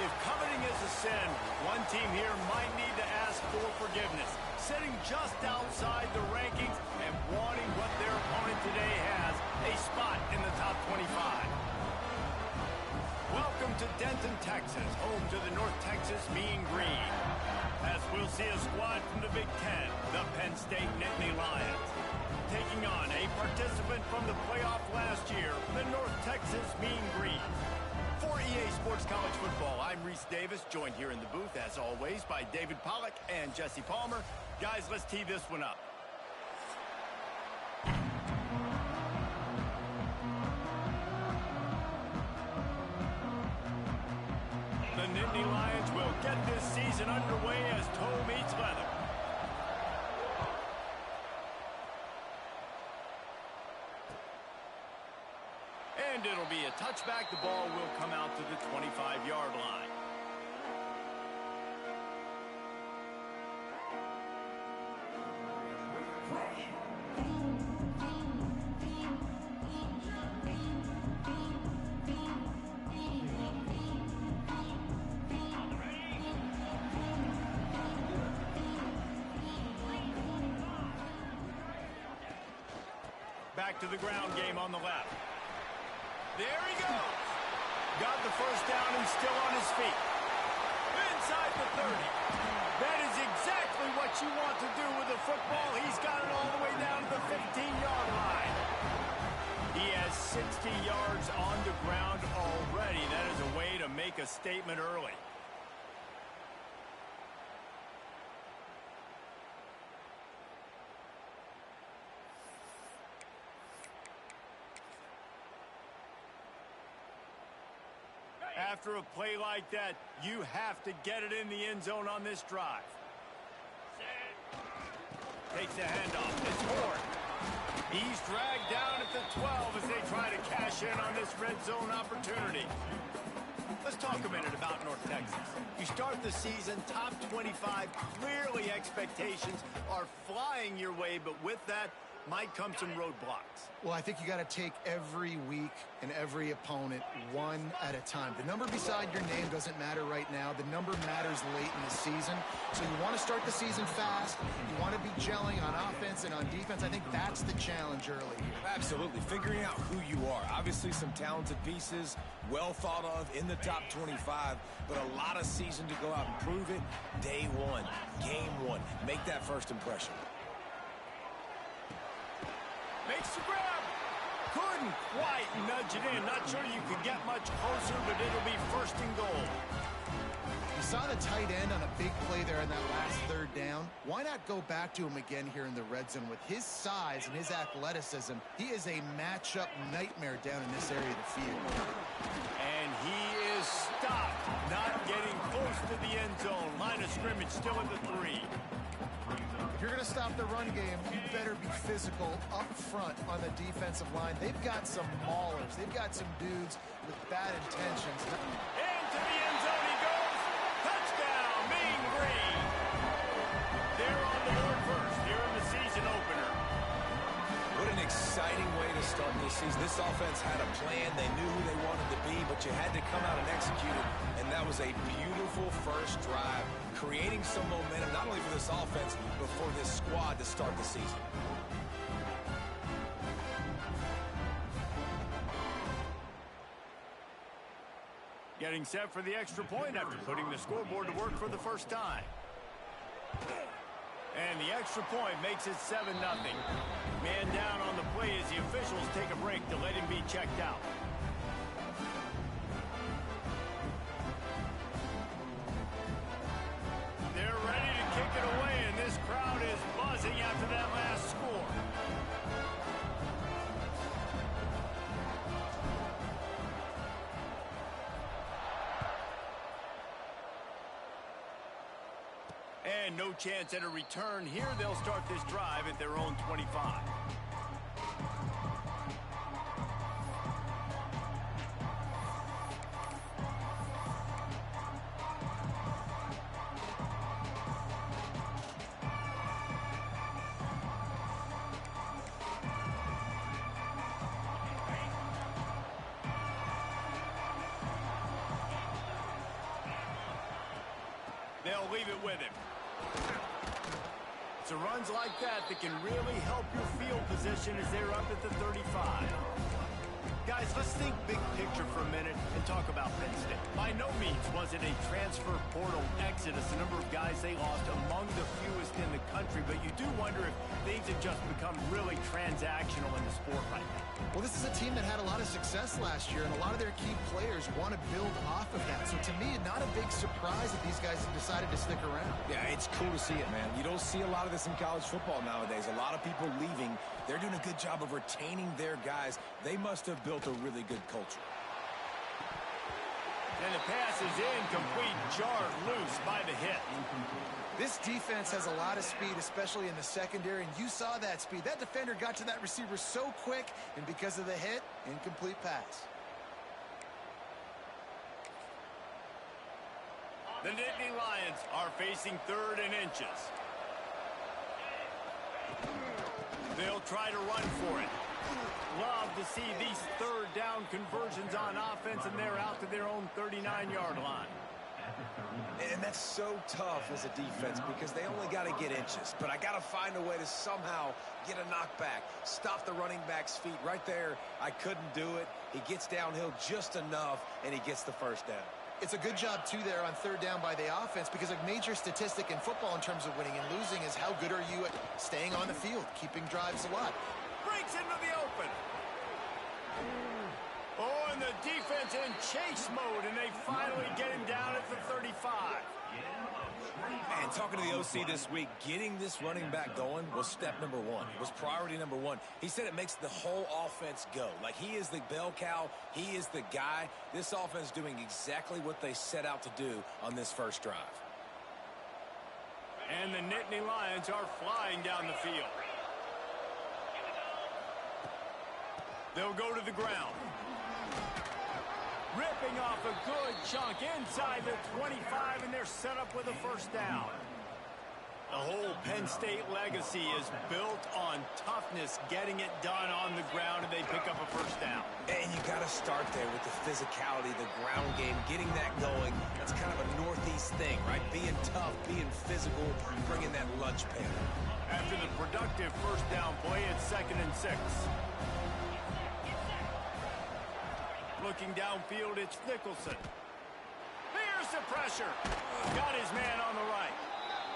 If coveting is a sin, one team here might need to ask for forgiveness, sitting just outside the rankings and wanting what their opponent today has, a spot in the top 25. Welcome to Denton, Texas, home to the North Texas Mean Green. As we'll see a squad from the Big Ten, the Penn State Nittany Lions, taking on a participant from the playoff last year, the North Texas Mean Green. For EA Sports College Football, I'm Reese Davis, joined here in the booth, as always, by David Pollack and Jesse Palmer. Guys, let's tee this one up. The Nittany Lions will get this season underway as toe meets leather. And it'll be a touchback. The ball will come out to the 25-yard line. Back to the ground game on the left. There he goes. Got the first down and still on his feet. Inside the 30. That is exactly what you want to do with a football. He's got it all the way down to the 15-yard line. He has 60 yards on the ground already. That is a way to make a statement early. After a play like that, you have to get it in the end zone on this drive. Takes the handoff. It's Ford. He's dragged down at the 12 as they try to cash in on this red zone opportunity. Let's talk a minute about North Texas. You start the season top 25. Clearly expectations are flying your way, but with that might come some roadblocks. Well, I think you got to take every week and every opponent one at a time. The number beside your name doesn't matter right now. The number matters late in the season. So you want to start the season fast. You want to be gelling on offense and on defense. I think that's the challenge early here. Absolutely. Figuring out who you are. Obviously some talented pieces, well thought of in the top 25, but a lot of season to go out and prove it. Day one, game one. Make that first impression. Makes the grab. Couldn't quite nudge it in. Not sure you could get much closer, but it'll be first and goal. You saw the tight end on a big play there on that last third down. Why not go back to him again here in the red zone? With his size and his athleticism, he is a matchup nightmare down in this area of the field. And he is stopped, not getting close to the end zone. Line of scrimmage still at the 3. If you're going to stop the run game, you better be physical up front on the defensive line. They've got some maulers. They've got some dudes with bad intentions. Into the end zone he goes. Touchdown, Mean Green. They're on the board first here in the season opener. What an exciting way to start this season. This offense had a plan. They knew who they wanted to be, but you had to come out and execute it. And that was a beautiful first drive, creating some momentum, not only for this offense, but for this squad to start the season. Getting set for the extra point after putting the scoreboard to work for the first time. And the extra point makes it 7-0. Man down on the play as the officials take a break to let him be checked out. They're ready to kick it away, and this crowd is buzzing after that last score. And no chance at a return here. They'll start this drive at their own 25. They'll leave it with him. It's runs like that that can really help your field position as they're up at the 35. Guys, let's think big picture for a minute and talk about Penn State. By no means was it a transfer portal exodus, the number of guys they lost among the fewest in the country, but you do wonder if things have just become really transactional in the sport right now. Well, this is a team that had a lot of success last year, and a lot of their key players want to build off of that. So to me, not a big surprise that these guys have decided to stick around. Yeah, it's cool to see it, man. You don't see a lot of this in college football nowadays. A lot of people leaving. They're doing a good job of retaining their guys. They must have built a really good culture. And the pass is incomplete, jarred loose by the hit. This defense has a lot of speed, especially in the secondary, and you saw that speed. That defender got to that receiver so quick, and because of the hit, incomplete pass. The Nittany Lions are facing 3rd and inches. They'll try to run for it. Love to see these 3rd down conversions on offense, and they're out to their own 39-yard line. And that's so tough as a defense because they only got to get inches. But I got to find a way to somehow get a knockback, stop the running back's feet. Right there, I couldn't do it. He gets downhill just enough, and he gets the first down. It's a good job, too, there on 3rd down by the offense, because a major statistic in football in terms of winning and losing is how good are you at staying on the field, keeping drives alive. Breaks into the open. Oh, and the defense in chase mode, and they finally get him down at the 35. Man, talking to the OC this week, getting this running back going was step number 1. It was priority number 1. He said it makes the whole offense go. Like, he is the bell cow. He is the guy. This offense doing exactly what they set out to do on this first drive. And the Nittany Lions are flying down the field. They'll go to the ground. Ripping off a good chunk inside the 25, and they're set up with a first down. The whole Penn State legacy is built on toughness, getting it done on the ground, and they pick up a first down. And you got to start there with the physicality, the ground game, getting that going. That's kind of a Northeast thing, right? Being tough, being physical, bringing that lunch pail. After the productive first down play, it's 2nd and 6. Looking downfield, it's Nicholson. Here's the pressure. Got his man on the right.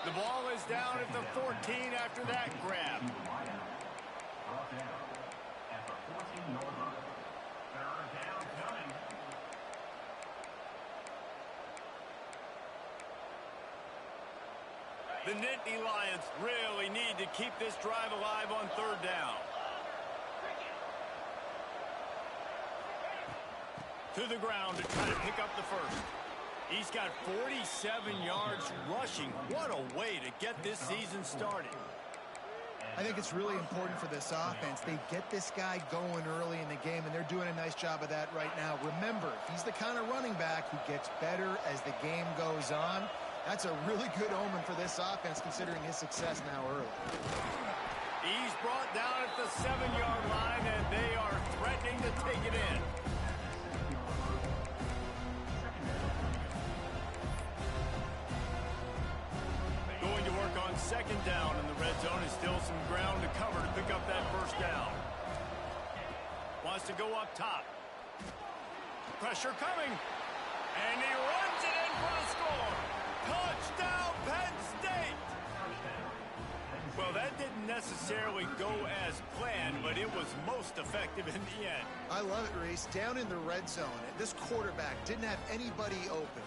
The ball is down at the 14 after that grab. The Nittany Lions really need to keep this drive alive on 3rd down. To the ground to try to pick up the first. He's got 47 yards rushing. What a way to get this season started. I think it's really important for this offense. They get this guy going early in the game, and they're doing a nice job of that right now. Remember, he's the kind of running back who gets better as the game goes on. That's a really good omen for this offense, considering his success now early. He's brought down at the 7-yard line, and they are threatening to take it in. Going to work on 2nd down, and the red zone is still some ground to cover to pick up that first down. Wants to go up top. Pressure coming. And he runs it in for the score. Touchdown, Penn State! Well, that didn't necessarily go as planned, but it was most effective in the end. I love it, Reese. Down in the red zone, this quarterback didn't have anybody open.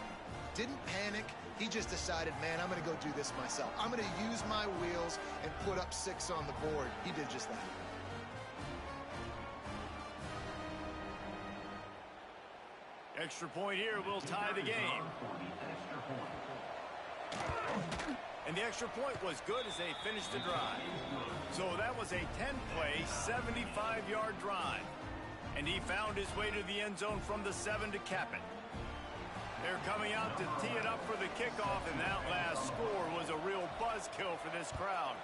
Didn't panic. He just decided, man, I'm going to go do this myself. I'm going to use my wheels and put up 6 on the board. He did just that. Extra point here will tie the game. And the extra point was good as they finished the drive. So that was a 10-play, 75-yard drive. And he found his way to the end zone from the 7 to cap it. They're coming out to tee it up for the kickoff, and that last score was a real buzzkill for this crowd.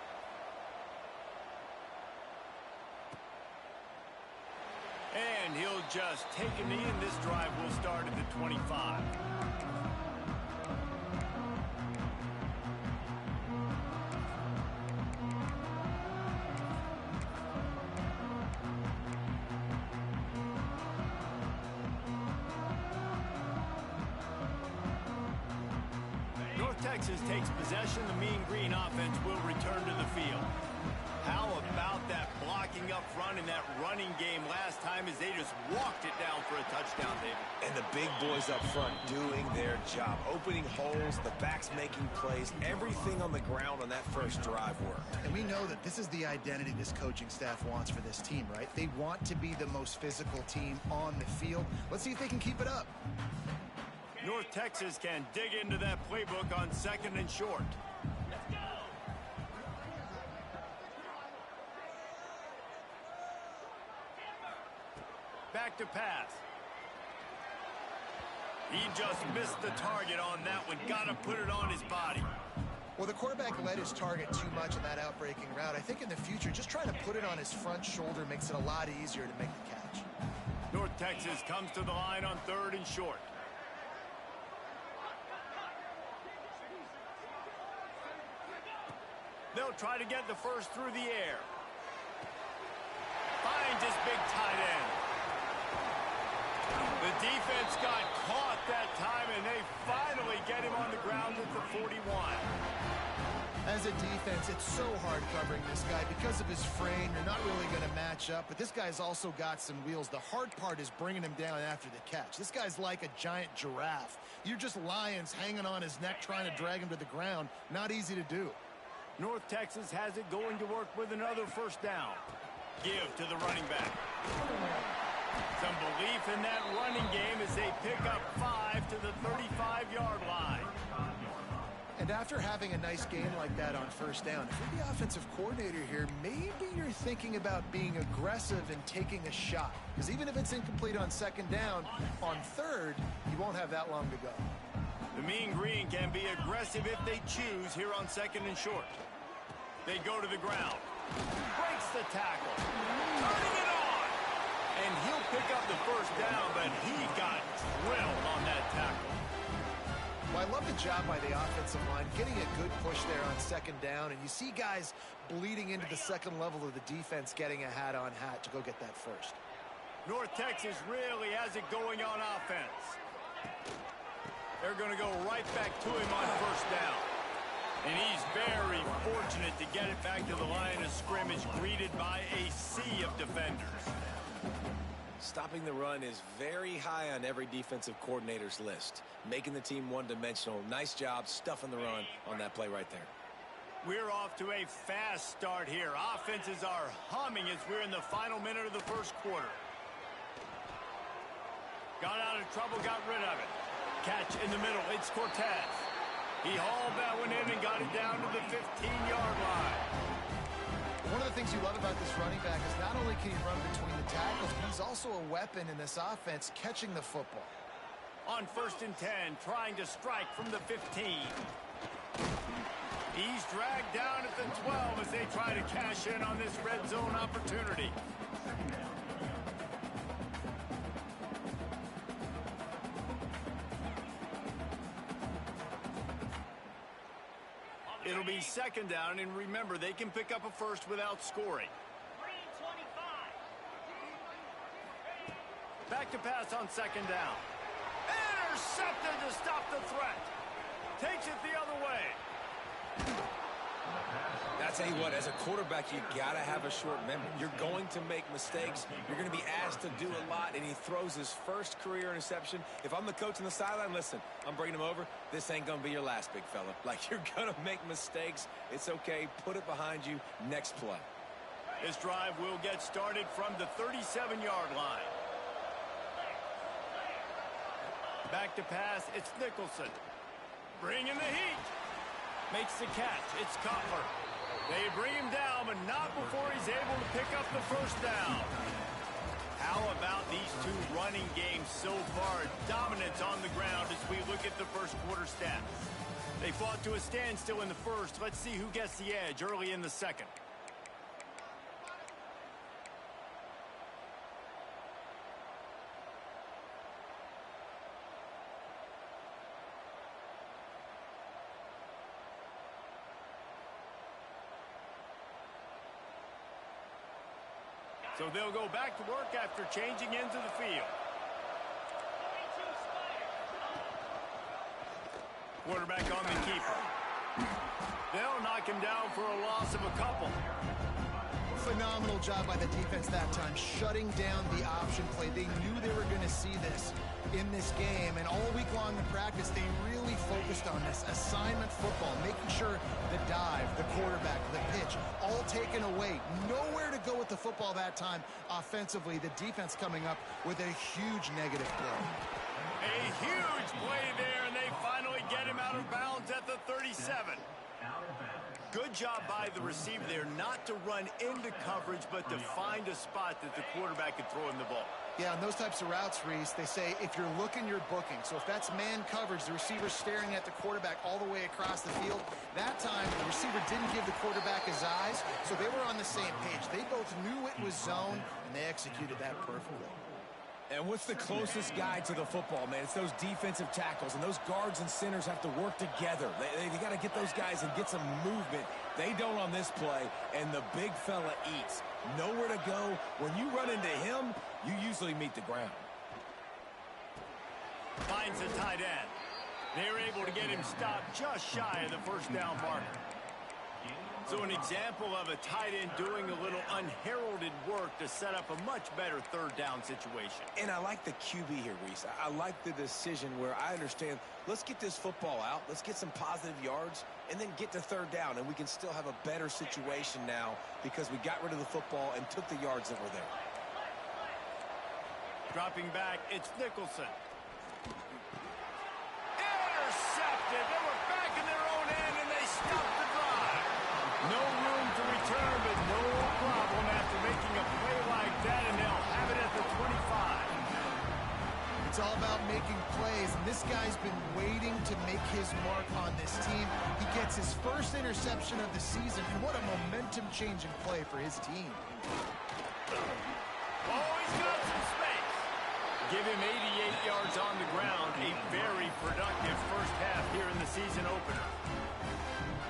And he'll just take a knee, and this drive will start at the 25. Texas takes possession. The Mean Green offense will return to the field. How about that blocking up front in that running game last time as they just walked it down for a touchdown, David? And the big boys up front doing their job. Opening holes, the backs making plays, everything on the ground on that first drive worked. And we know that this is the identity this coaching staff wants for this team, right? They want to be the most physical team on the field. Let's see if they can keep it up. North Texas can dig into that playbook on 2nd and short. Back to pass. He just missed the target on that one. Got to put it on his body. Well, the quarterback led his target too much in that outbreaking route. I think in the future, just trying to put it on his front shoulder makes it a lot easier to make the catch. North Texas comes to the line on 3rd and short. They'll try to get the first through the air. Finds his big tight end. The defense got caught that time, and they finally get him on the ground at the 41. As a defense, it's so hard covering this guy. Because of his frame, you're not really going to match up, but this guy's also got some wheels. The hard part is bringing him down after the catch. This guy's like a giant giraffe. You're just lions hanging on his neck trying to drag him to the ground. Not easy to do. North Texas has it going to work with another first down. Give to the running back. Some belief in that running game as they pick up 5 to the 35-yard line. And after having a nice game like that on first down, if you're the offensive coordinator here, maybe you're thinking about being aggressive and taking a shot. Because even if it's incomplete on 2nd down, on 3rd, you won't have that long to go. The Mean Green can be aggressive if they choose here on 2nd and short. They go to the ground. Breaks the tackle. Turning it on. And he'll pick up the first down, but he got drilled on that tackle. Well, I love the job by the offensive line, getting a good push there on 2nd down, and you see guys bleeding into the second level of the defense getting a hat-on-hat to go get that first. North Texas really has it going on offense. They're going to go right back to him on first down. And he's very fortunate to get it back to the line of scrimmage, greeted by a sea of defenders. Stopping the run is very high on every defensive coordinator's list. Making the team one-dimensional. Nice job stuffing the run on that play right there. We're off to a fast start here. Offenses are humming as we're in the final minute of the first quarter. Got out of trouble, got rid of it. Catch in the middle, it's Cortez. He hauled that one in and got it down to the 15-yard line. One of the things you love about this running back is not only can he run between the tackles, but he's also a weapon in this offense catching the football. On 1st and 10, trying to strike from the 15. He's dragged down at the 12 as they try to cash in on this red zone opportunity. It'll be 2nd down, and remember, they can pick up a first without scoring. Back to pass on 2nd down. Intercepted to stop the threat. Takes it the other way. I tell you what, as a quarterback, you got to have a short memory. You're going to make mistakes. You're going to be asked to do a lot, and he throws his first career interception. If I'm the coach on the sideline, listen, I'm bringing him over. This ain't going to be your last, big fella. Like, you're going to make mistakes. It's okay. Put it behind you. Next play. This drive will get started from the 37-yard line. Back to pass, it's Nicholson. Bringing the heat. Makes the catch. It's Cutler. They bring him down, but not before he's able to pick up the first down. How about these two running games so far? Dominance on the ground as we look at the first quarter stats. They fought to a standstill in the first. Let's see who gets the edge early in the second. So they'll go back to work after changing into the field. Quarterback on the keeper. They'll knock him down for a loss of a couple. Phenomenal job by the defense that time, shutting down the option play. They knew they were going to see this in this game, and all week long in practice, they really focused on this assignment football, making sure the dive, the quarterback, the pitch, all taken away. Nowhere to go with the football that time offensively. The defense coming up with a huge negative play. A huge play there, and they finally get him out of bounds at the 37. Good job by the receiver there, not to run into coverage, but to find a spot that the quarterback could throw him the ball. Yeah, on those types of routes, Reese, they say if you're looking, you're booking. So if that's man coverage, the receiver's staring at the quarterback all the way across the field. That time, the receiver didn't give the quarterback his eyes, so they were on the same page. They both knew it was zone, and they executed that perfectly. And what's the closest guy to the football, man? It's those defensive tackles, and those guards and centers have to work together. They got to get those guys and get some movement. They don't on this play, and the big fella eats. Nowhere to go. When you run into him, you usually meet the ground. Finds the tight end. They're able to get him stopped just shy of the first down marker. So an example of a tight end doing a little unheralded work to set up a much better third down situation. And I like the QB here, Reese. I like the decision where I understand, let's get this football out, let's get some positive yards, and then get to third down, and we can still have a better situation now because we got rid of the football and took the yards that were there. Dropping back, it's Nicholson. Intercepted. They were back in their own end, and they stopped the drive. No room to return, but no problem after making a play like that, and they'll have it at the 25. It's all about making plays, and this guy's been waiting to make his mark on this team. He gets his first interception of the season, and what a momentum-changing play for his team. Oh, he's got some space. Give him 88 yards on the ground. A very productive first half here in the season opener.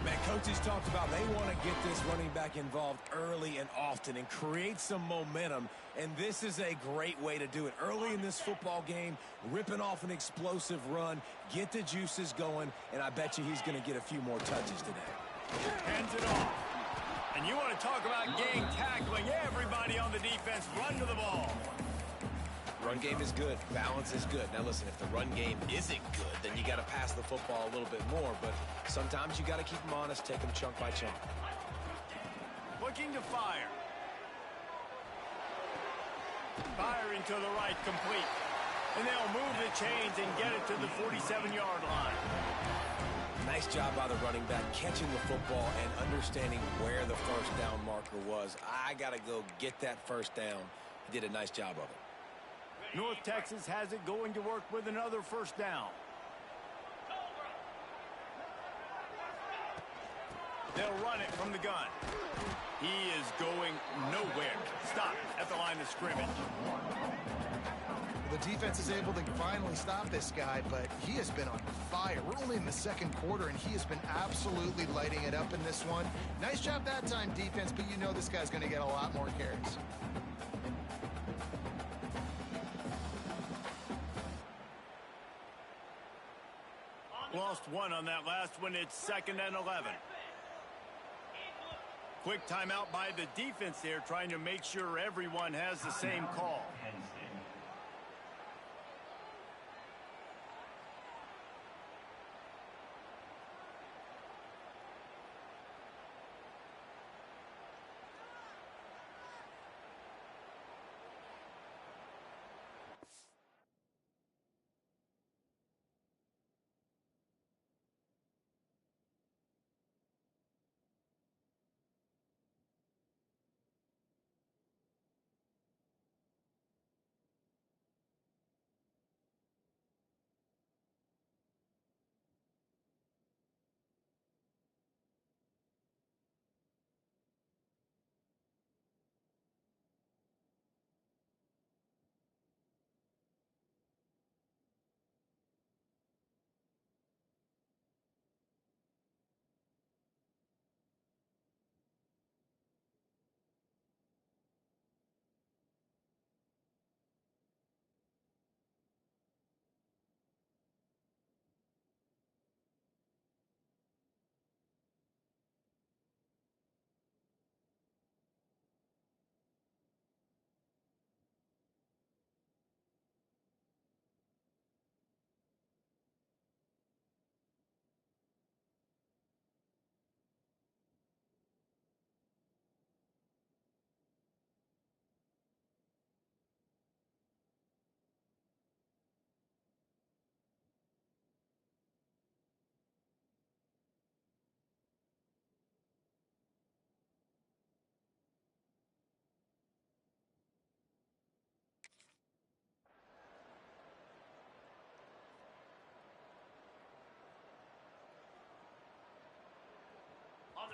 Man, coaches talked about they want to get this running back involved early and often and create some momentum, and this is a great way to do it. Early in this football game, ripping off an explosive run, get the juices going, and I bet you he's going to get a few more touches today. Hands it off. And you want to talk about gang tackling. Everybody on the defense run to the ball. Run game is good. Balance is good. Now, listen, if the run game isn't good, then you got to pass the football a little bit more. But sometimes you got to keep them honest, take them chunk by chunk. Looking to fire. Firing to the right, complete. And they'll move the chains and get it to the 47-yard line. Nice job by the running back, catching the football and understanding where the first down marker was. I got to go get that first down. He did a nice job of it. North Texas has it going to work with another first down. They'll run it from the gun. He is going nowhere. Stop at the line of scrimmage. The defense is able to finally stop this guy, but he has been on fire. We're only in the second quarter, and he has been absolutely lighting it up in this one. Nice job that time, defense, but you know this guy's going to get a lot more carries. Lost one on that last one. It's 2nd and 11. Quick timeout by the defense there, trying to make sure everyone has the same call.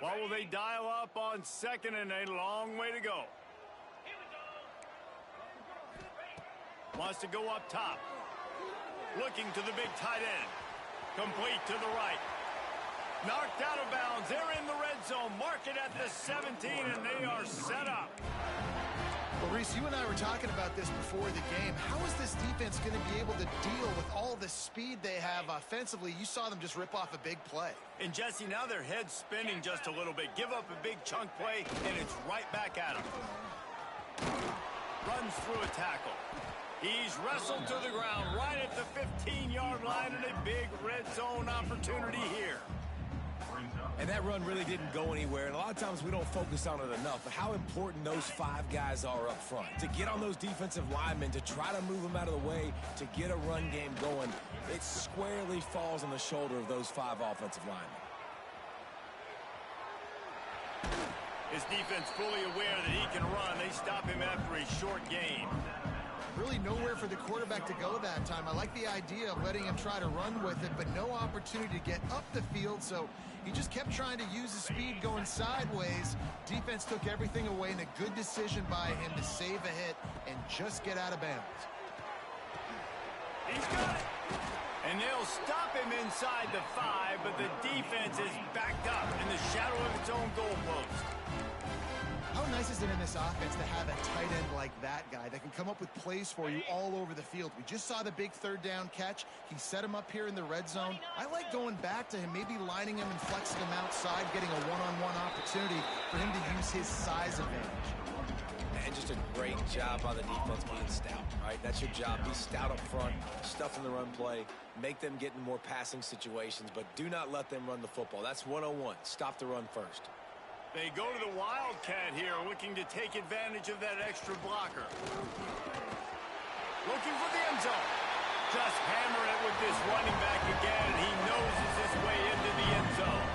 What will they dial up on second and a long way to go? Wants to go up top. Looking to the big tight end. Complete to the right. Knocked out of bounds. They're in the red zone. Mark it at the 17, and they are set up. Well, Reese, you and I were talking about this before the game. How is this defense going to be able to deal with all the speed they have offensively? You saw them just rip off a big play. And, Jesse, now their head's spinning just a little bit. Give up a big chunk play, and it's right back at them. Runs through a tackle. He's wrestled to the ground right at the 15-yard line, and a big red zone opportunity here. And that run really didn't go anywhere, and a lot of times we don't focus on it enough, but how important those 5 guys are up front. To get on those defensive linemen, to try to move them out of the way, to get a run game going, it squarely falls on the shoulder of those 5 offensive linemen. His defense fully aware that he can run. They stop him after a short gain. Really nowhere for the quarterback to go that time. I like the idea of letting him try to run with it, but no opportunity to get up the field, so he just kept trying to use his speed going sideways. Defense took everything away, and a good decision by him to save a hit and just get out of bounds. He's got it. And they'll stop him inside the 5, but the defense is backed up in the shadow of its own goalpost. How nice is it in this offense to have a tight end like that guy that can come up with plays for you all over the field? We just saw the big third down catch. He set him up here in the red zone. I like going back to him, maybe lining him and flexing him outside, getting a one-on-one opportunity for him to use his size advantage. And just a great job by the defense being stout, right? That's your job. Be stout up front, stuff in the run play, make them get in more passing situations, but do not let them run the football. That's 101. Stop the run first. They go to the Wildcat here, looking to take advantage of that extra blocker. Looking for the end zone. Just hammer it with this running back again. He noses his way into the end zone.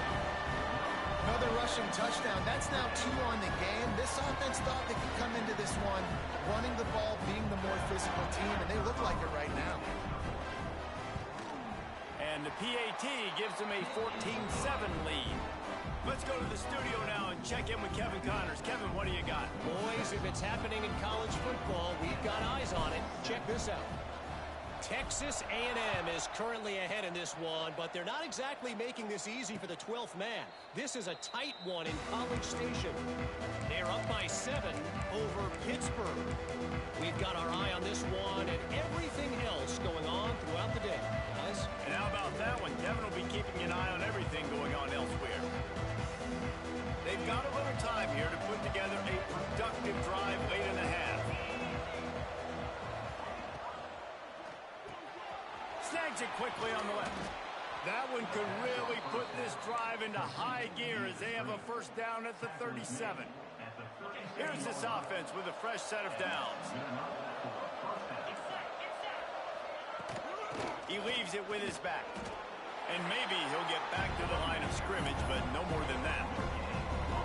Another rushing touchdown. That's now 2 on the game. This offense thought they could come into this one running the ball, being the more physical team, and they look like it right now. And the PAT gives them a 14-7 lead. Let's go to the studio now and check in with Kevin Connors. Kevin, what do you got? Boys, if it's happening in college football, we've got eyes on it. Check this out. Texas A&M is currently ahead in this one, but they're not exactly making this easy for the 12th man. This is a tight one in College Station. They're up by 7 over Pittsburgh. We've got our eye on this one and everything else going on throughout the day. Guys? And how about that one? Kevin will be keeping an eye on everything going on elsewhere. They've got a little time here to put together a productive drive late in the half. Snags it quickly on the left. That one could really put this drive into high gear as they have a first down at the 37. Here's this offense with a fresh set of downs. He leaves it with his back. And maybe he'll get back to the line of scrimmage, but no more than that.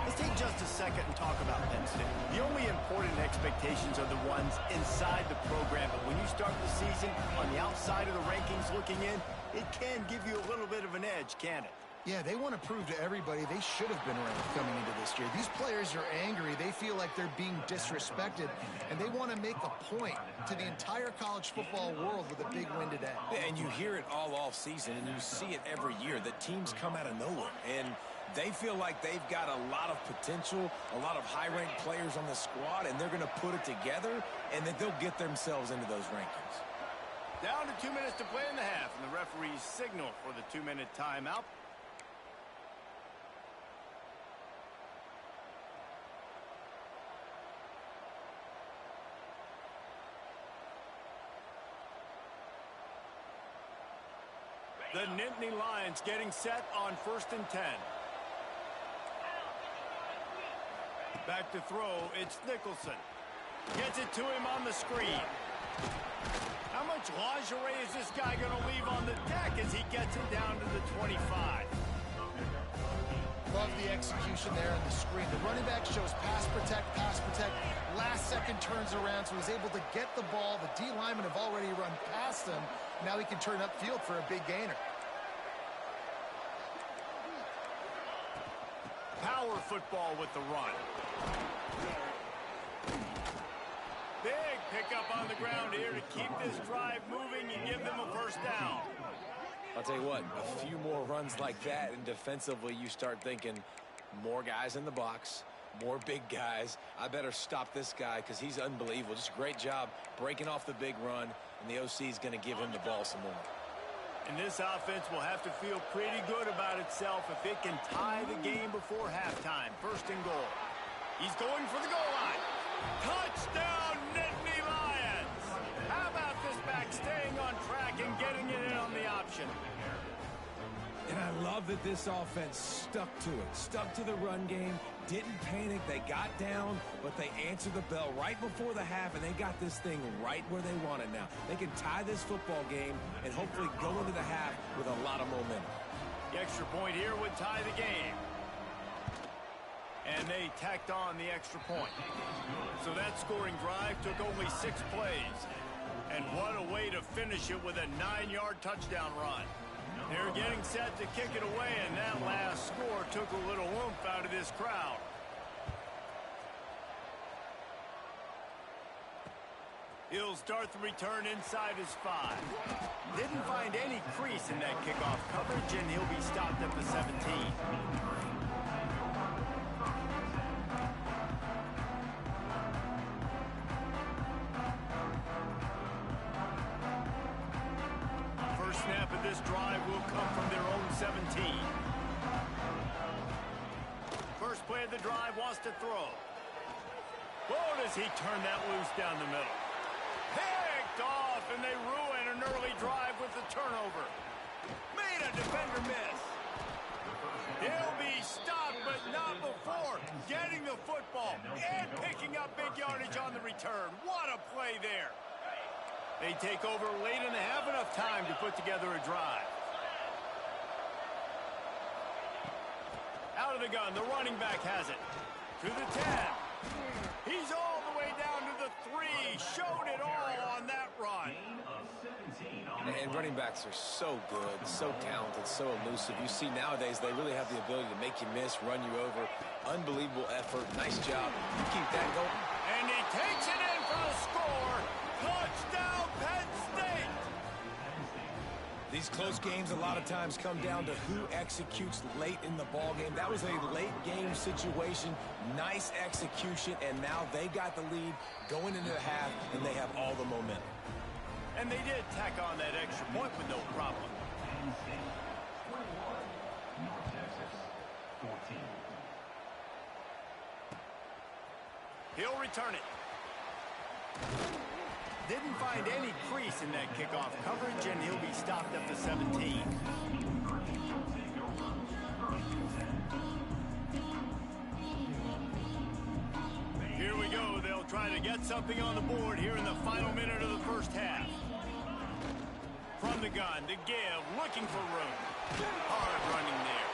Let's take just a second and talk about Penn State. The only important expectations are the ones inside the program, but when you start the season on the outside of the rankings looking in, it can give you a little bit of an edge, can't it? Yeah, they want to prove to everybody they should have been ranked coming into this year. These players are angry. They feel like they're being disrespected, and they want to make a point to the entire college football world with a big win today. Yeah, and you hear it all off season, and you see it every year. The teams come out of nowhere, and they feel like they've got a lot of potential, a lot of high-ranked players on the squad, and they're going to put it together, and that they'll get themselves into those rankings. Down to 2 minutes to play in the half, and the referees signal for the 2-minute timeout. The Nittany Lions getting set on 1st and 10. Back to throw, it's Nicholson. Gets it to him on the screen. How much lingerie is this guy going to leave on the deck as he gets it down to the 25? Love the execution there on the screen. The running back shows pass protect, pass protect. Last second turns around, so he's able to get the ball. The D linemen have already run past him. Now he can turn upfield for a big gainer. power football with the run. Big pickup on the ground here to keep this drive moving and give them a first down. I'll tell you what, a few more runs like that, and defensively you start thinking more guys in the box, more big guys. I better stop this guy because he's unbelievable. Just a great job breaking off the big run, and the OC is going to give him the ball some more. And this offense will have to feel pretty good about itself if it can tie the game before halftime. First and goal. He's going for the goal line. Touchdown, Nittany Lions! How about this back staying on track and getting it in on the option? And I love that this offense stuck to it, stuck to the run game, didn't panic. They got down, but they answered the bell right before the half, and they got this thing right where they want it now. They can tie this football game and hopefully go into the half with a lot of momentum. The extra point here would tie the game. And they tacked on the extra point. So that scoring drive took only 6 plays. And what a way to finish it with a 9-yard touchdown run. They're getting set to kick it away, and that last score took a little oomph out of this crowd. He'll start the return inside his 5. Didn't find any crease in that kickoff coverage, and he'll be stopped at the 17. Snap of this drive will come from their own 17. First play of the drive, wants to throw. Oh, does he turn that loose down the middle? Picked off, and they ruin an early drive with the turnover. Made a defender miss. He'll be stopped, but not before getting the football and picking up big yardage on the return. What a play there. They take over late and they have enough time to put together a drive. Out of the gun, the running back has it. To the 10. He's all the way down to the 3. Showed it all on that run. And running backs are so good, so talented, so elusive. You see nowadays they really have the ability to make you miss, run you over. Unbelievable effort. Nice job. You keep that going. And he takes it in for the score. Touchdown, Penn State! These close games a lot of times come down to who executes late in the ball game. That was a late game situation. Nice execution, and now they got the lead going into the half, and they have all the momentum. And they did tack on that extra point with no problem. He'll return it. Didn't find any crease in that kickoff coverage, and he'll be stopped at the 17. Here we go. They'll try to get something on the board here in the final minute of the first half. From the gun, to give, looking for room. Hard running there.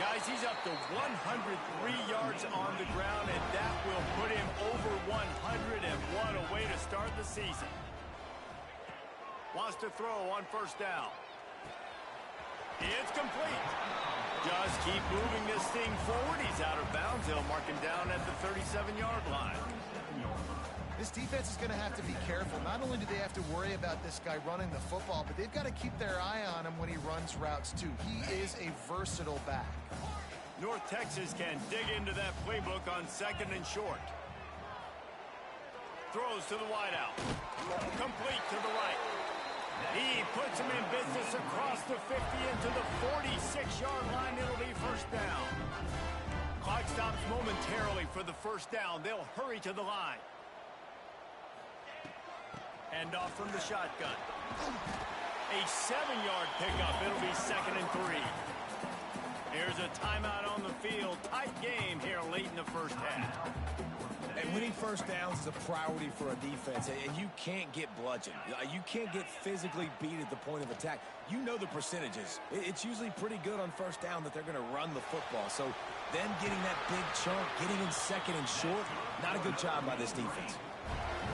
Guys, he's up to 103 yards on the ground, and that will put him over 100, and what a way to start the season. Wants to throw on first down. It's complete. Just keep moving this thing forward. He's out of bounds. They'll mark him down at the 37-yard line. This defense is going to have to be careful. Not only do they have to worry about this guy running the football, but they've got to keep their eye on him when he runs routes, too. He is a versatile back. North Texas can dig into that playbook on second and short. Throws to the wideout. Complete to the right. He puts him in business across the 50 into the 46-yard line. It'll be first down. Clock stops momentarily for the first down. They'll hurry to the line. Hand off from the shotgun. A 7-yard pickup. It'll be second and 3. Here's a timeout on the field. Tight game here late in the first half. And winning first downs is a priority for a defense, and you can't get bludgeoned. You can't get physically beat at the point of attack. You know the percentages. It's usually pretty good on first down that they're going to run the football. So them getting that big chunk, getting in second and short, not a good job by this defense.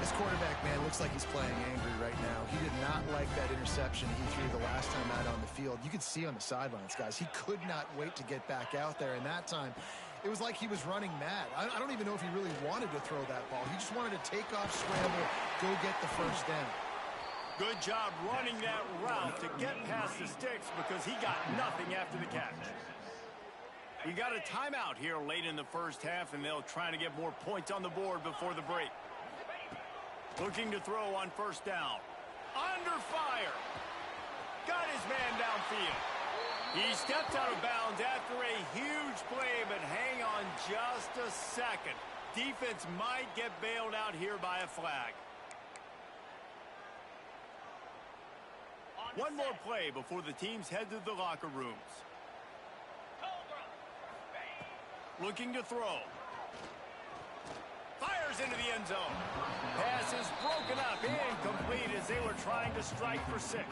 This quarterback, man, looks like he's playing angry right now. He did not like that interception he threw the last time out on the field. You could see on the sidelines, guys, he could not wait to get back out there. And that time, It was like he was running mad. I don't even know if he really wanted to throw that ball. He just wanted to take off, scramble, go get the first down. Good job running that route to get past the sticks because he got nothing after the catch. We got a timeout here late in the first half, and they'll try to get more points on the board before the break. Looking to throw on first down. Under fire. Got his man downfield. He stepped out of bounds after a huge play, but hang on just a second. Defense might get bailed out here by a flag. One more play before the teams head to the locker rooms. Looking to throw. Fires into the end zone. Pass is broken up, incomplete as they were trying to strike for 6.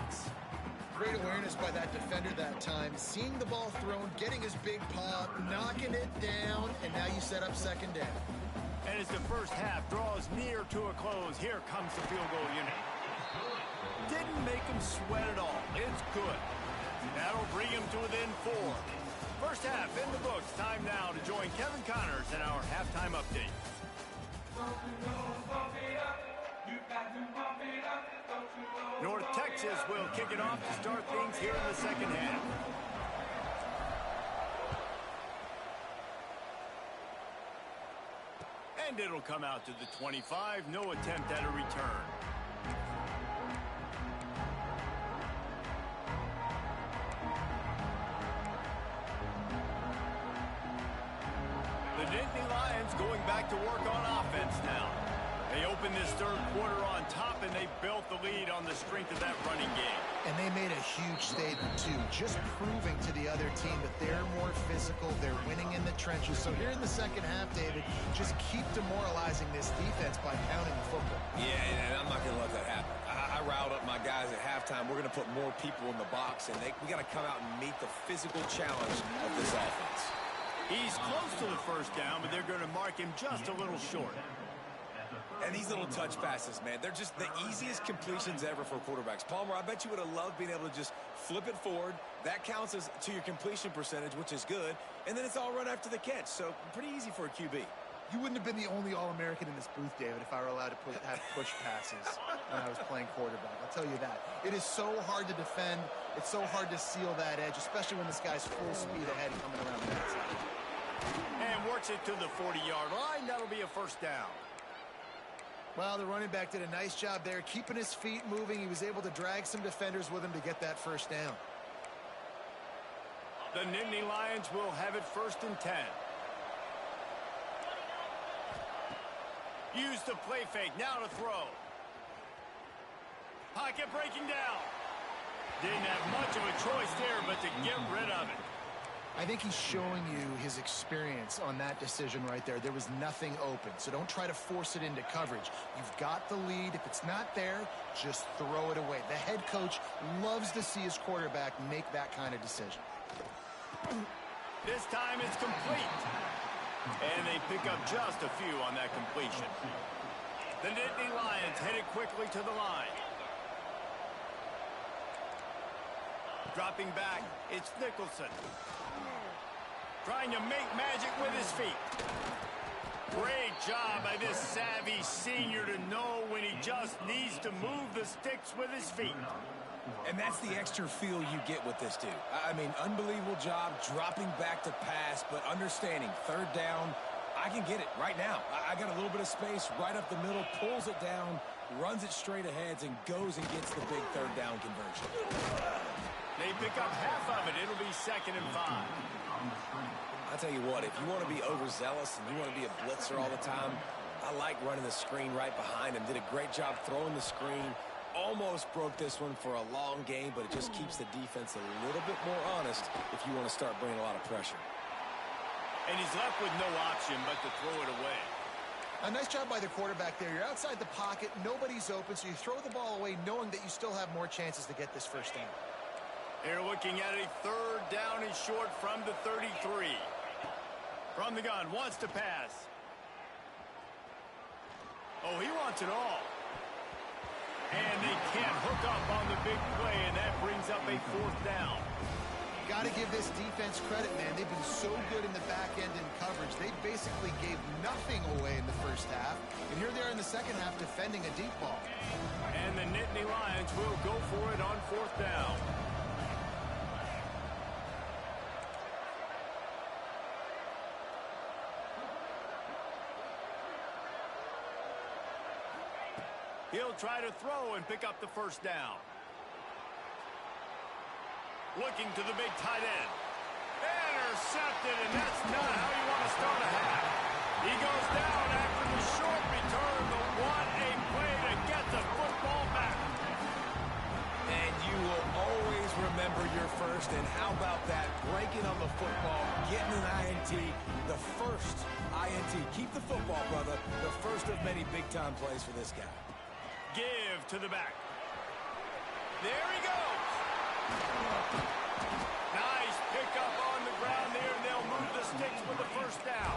Great awareness by that defender that time. Seeing the ball thrown, getting his big paw, knocking it down, and now you set up second down. And as the first half draws near to a close, here comes the field goal unit. Didn't make him sweat at all. It's good. That'll bring him to within 4. First half in the books. Time now to join Kevin Connors in our halftime update. North Texas will kick it off to start things here in the second half. And it'll come out to the 25. No attempt at a return. The Nittany Lions going back to work on offense now. They opened this third quarter on top, and they built the lead on the strength of that running game. And they made a huge statement, too, just proving to the other team that they're more physical, they're winning in the trenches. So here in the second half, David, just keep demoralizing this defense by pounding the football. Yeah, and I'm not going to let that happen. I riled up my guys at halftime. We're going to put more people in the box, and we got to come out and meet the physical challenge of this offense. He's close to the first down, but they're going to mark him just a little short. And these little touch passes, man, they're just the easiest completions ever for quarterbacks. Palmer, I bet you would have loved being able to just flip it forward. That counts as to your completion percentage, which is good. And then it's all run after the catch. So pretty easy for a QB. You wouldn't have been the only All-American in this booth, David, if I were allowed to have push passes when I was playing quarterback. I'll tell you that. It is so hard to defend. It's so hard to seal that edge, especially when this guy's full speed ahead and coming around the outside. And works it to the 40-yard line. That'll be a first down. Well, the running back did a nice job there, keeping his feet moving. He was able to drag some defenders with him to get that first down. The Nittany Lions will have it first and 10. Use the play fake, now to throw. Pocket breaking down. Didn't have much of a choice there, but to get rid of it. I think he's showing you his experience on that decision right there. There was nothing open, so don't try to force it into coverage. You've got the lead. If it's not there, just throw it away. The head coach loves to see his quarterback make that kind of decision. This time it's complete. And they pick up just a few on that completion. The Nittany Lions headed quickly to the line. Dropping back, it's Nicholson. Trying to make magic with his feet. Great job by this savvy senior to know when he just needs to move the sticks with his feet. And that's the extra feel you get with this dude. I mean, unbelievable job dropping back to pass, but understanding third down, I can get it right now. I got a little bit of space right up the middle, pulls it down, runs it straight ahead, and goes and gets the big third down conversion. They pick up half of it. It'll be 2nd and 5. I'll tell you what, if you want to be overzealous and you want to be a blitzer all the time, I like running the screen right behind him. Did a great job throwing the screen. Almost broke this one for a long game, but it just keeps the defense a little bit more honest if you want to start bringing a lot of pressure. And he's left with no option but to throw it away. A nice job by the quarterback there. You're outside the pocket, nobody's open, so you throw the ball away knowing that you still have more chances to get this first down. They're looking at a third down and short from the 33. From the gun, wants to pass. Oh, he wants it all. And they can't hook up on the big play, and that brings up a 4th down. Got to give this defense credit, man. They've been so good in the back end in coverage. They basically gave nothing away in the first half. And here they are in the second half defending a deep ball. And the Nittany Lions will go for it on 4th down. He'll try to throw and pick up the 1st down. Looking to the big tight end. Intercepted, and that's not how you want to start a half. He goes down after the short return, but what a play to get the football back. And you will always remember your first, and how about that? Breaking on the football, getting an INT, the first INT. Keep the football, brother. The first of many big-time plays for this guy. Give to the back. There he goes. Nice pickup on the ground there, and they'll move the sticks with the 1st down.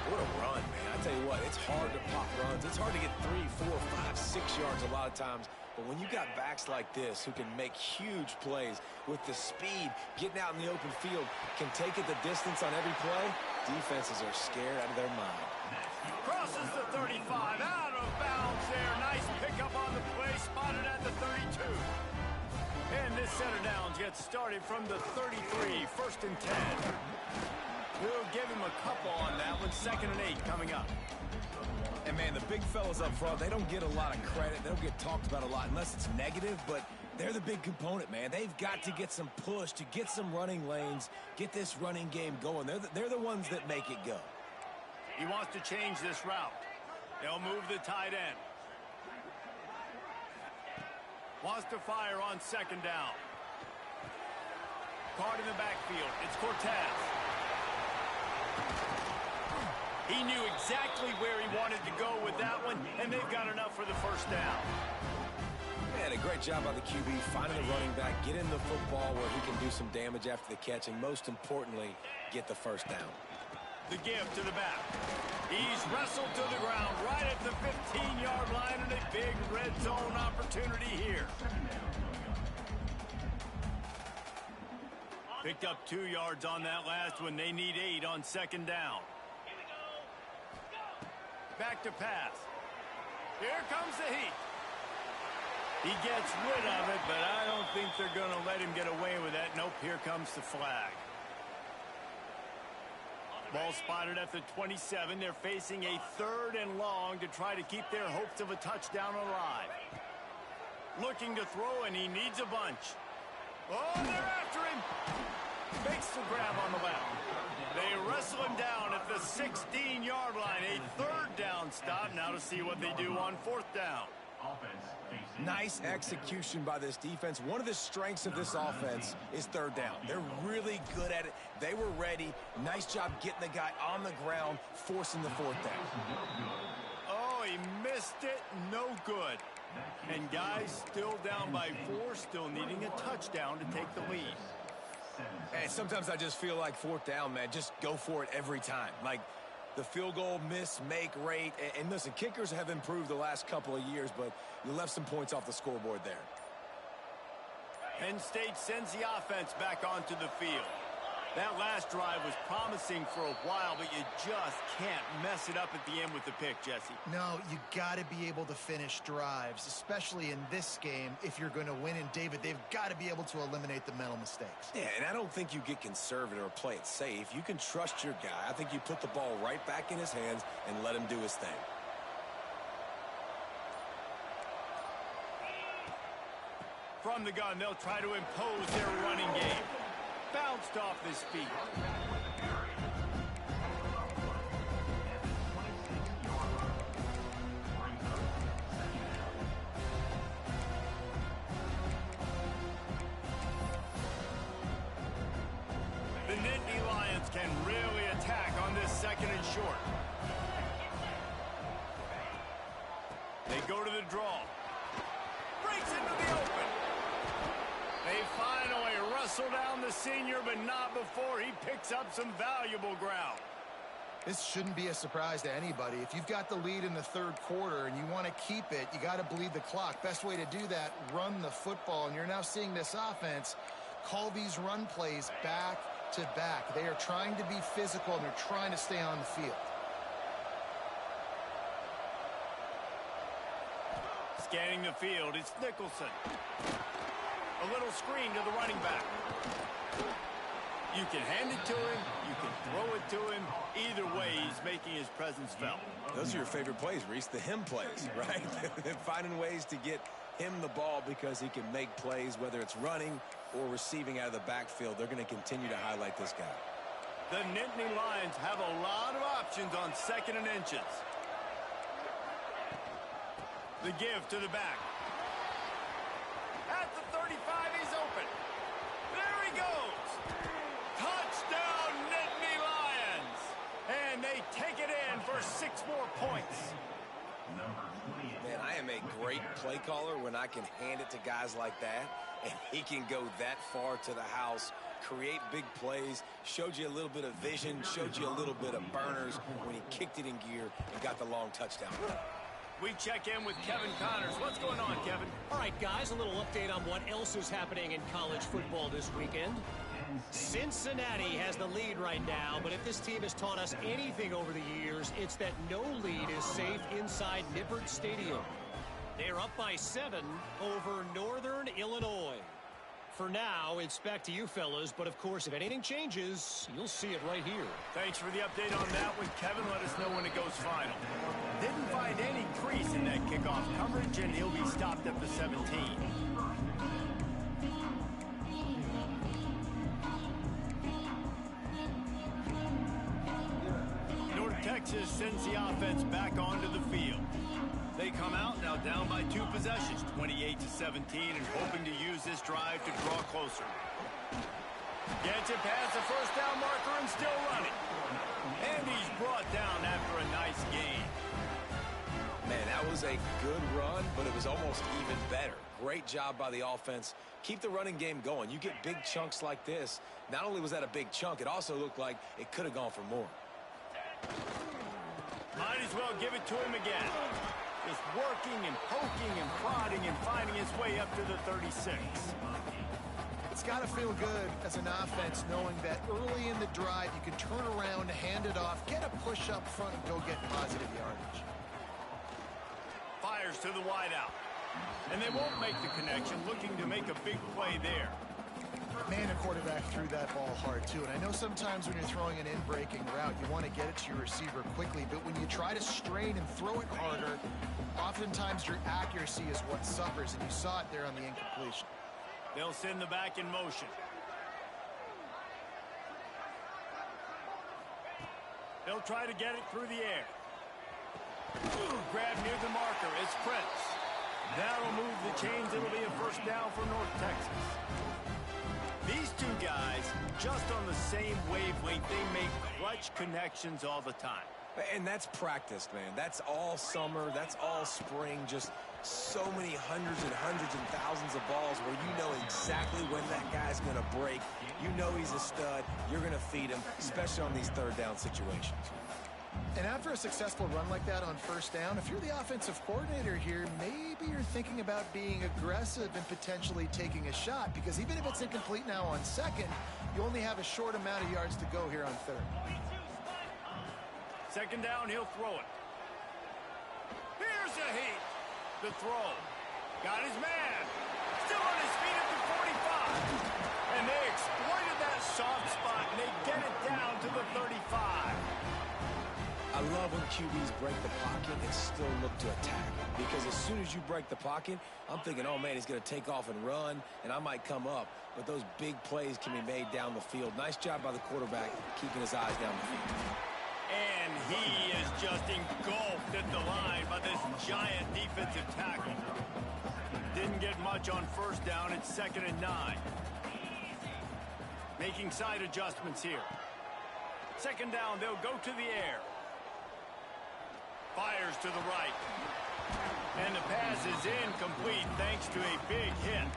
What a run, man. I tell you what, it's hard to pop runs. It's hard to get 3, 4, 5, 6 yards a lot of times. But when you got backs like this who can make huge plays with the speed, getting out in the open field, can take it the distance on every play, defenses are scared out of their mind. Crosses the 35, out of bounds there. Nice pickup on the play, spotted at the 32. And this center downs gets started from the 33, 1st and 10. We'll give him a couple on that one, 2nd and 8 coming up. And, man, the big fellas up front, they don't get a lot of credit. They don't get talked about a lot unless it's negative, but they're the big component, man. They've got to get some push, to get some running lanes, get this running game going. They're the ones that make it go. He wants to change this route. They'll move the tight end. Wants to fire on 2nd down. Caught in the backfield. It's Cortez. He knew exactly where he wanted to go with that one, and they've got enough for the 1st down. Man, a great job by the QB, finding the running back, getting the football where he can do some damage after the catch, and most importantly, get the 1st down. The give to the back. He's wrestled to the ground right at the 15-yard line, and a big red zone opportunity here. Picked up 2 yards on that last one. They need 8 on 2nd down. Back to pass. Here comes the heat. He gets rid of it, but I don't think they're going to let him get away with that. Nope, here comes the flag. Ball spotted at the 27. They're facing a 3rd and long to try to keep their hopes of a touchdown alive. Looking to throw, and he needs a bunch. Oh, they're after him. Makes the grab on the left. They wrestle him down at the 16-yard line. A 3rd down stop. Now to see what they do on 4th down. Nice execution by this defense. One of the strengths of this offense is 3rd down. They're really good at it. They were ready. Nice job getting the guy on the ground, forcing the 4th down. Oh, he missed it. No good. And guys still down by 4, still needing a touchdown to take the lead. And sometimes I just feel like 4th down, man, just go for it every time. Like the field goal miss-make rate. And listen, kickers have improved the last couple of years, but you left some points off the scoreboard there. Penn State sends the offense back onto the field. That last drive was promising for a while, but you just can't mess it up at the end with the pick, Jesse. No, you got to be able to finish drives, especially in this game. If you're going to win, and David, they've got to be able to eliminate the mental mistakes. Yeah, and I don't think you get conservative or play it safe. You can trust your guy. I think you put the ball right back in his hands and let him do his thing. From the gun, they'll try to impose their running game. Bounced off his feet. The Nittany Lions can really attack on this 2nd and short. They go to the draw. Breaks into the open. They finally wrestle down the senior, but not before he picks up some valuable ground. This shouldn't be a surprise to anybody. If you've got the lead in the 3rd quarter and you want to keep it, you got to bleed the clock. Best way to do that, run the football. And you're now seeing this offense call these run plays back to back. They are trying to be physical, and they're trying to stay on the field. Scanning the field, it's Nicholson. A little screen to the running back. You can hand it to him, you can throw it to him. Either way, he's making his presence felt. Those are your favorite plays, Reese, the him plays, right? Finding ways to get him the ball because he can make plays, whether it's running or receiving out of the backfield. They're going to continue to highlight this guy. The Nittany Lions have a lot of options on 2nd and inches. The give to the back. At the 35, he's open. There he goes. Touchdown, Nittany Lions. And they take it in for 6 more points. Man, I am a great play caller when I can hand it to guys like that, and he can go that far to the house, create big plays, showed you a little bit of vision, showed you a little bit of burners when he kicked it in gear and got the long touchdown. We check in with Kevin Connors. What's going on, Kevin? All right, guys, a little update on what else is happening in college football this weekend. Cincinnati has the lead right now, but if this team has taught us anything over the years, it's that no lead is safe inside Nippert Stadium. They're up by 7 over Northern Illinois. For now, it's back to you fellas, but of course, if anything changes, you'll see it right here. Thanks for the update on that one, Kevin. Let us know when it goes final. Didn't find any crease in that kickoff coverage, and he'll be stopped at the 17. North Texas sends the offense back onto the field. They come out now down by 2 possessions, 28-17, and hoping to use this drive to draw closer. Gets it past the first down marker and still running. And he's brought down after a nice gain. Man, that was a good run, but it was almost even better. Great job by the offense. Keep the running game going. You get big chunks like this. Not only was that a big chunk, it also looked like it could have gone for more. Might as well give it to him again. Just working and poking and prodding and finding his way up to the 36. It's got to feel good as an offense knowing that early in the drive you can turn around, hand it off, get a push up front, and go get positive yardage. Fires to the wideout. And they won't make the connection, looking to make a big play there. Man, the quarterback threw that ball hard, too. And I know sometimes when you're throwing an in-breaking route, you want to get it to your receiver quickly. But when you try to strain and throw it harder, oftentimes your accuracy is what suffers. And you saw it there on the incompletion. They'll send the back in motion. They'll try to get it through the air. Grab near the marker. It's Prince. That'll move the chains. It'll be a first down for North Texas. These two guys, just on the same wavelength, they make clutch connections all the time. And that's practice, man. That's all summer. That's all spring. Just so many hundreds and thousands of balls where you know exactly when that guy's going to break. You know he's a stud. You're going to feed him, especially on these third down situations. And after a successful run like that on first down, if you're the offensive coordinator here, maybe you're thinking about being aggressive and potentially taking a shot, because even if it's incomplete now on second, you only have a short amount of yards to go here on third. Second down, he'll throw it. Here's a heat. The throw. Got his man. Still on his feet at the 45. And they exploited that soft spot, and they get it down to the 35. I love when QBs break the pocket and still look to attack. Because as soon as you break the pocket, I'm thinking, oh, man, he's going to take off and run, and I might come up. But those big plays can be made down the field. Nice job by the quarterback keeping his eyes down the field. And he is just engulfed at the line by this giant defensive tackle. Didn't get much on first down. It's 2nd and 9. Making side adjustments here. Second down, they'll go to the air. Fires to the right. And the pass is incomplete thanks to a big hit.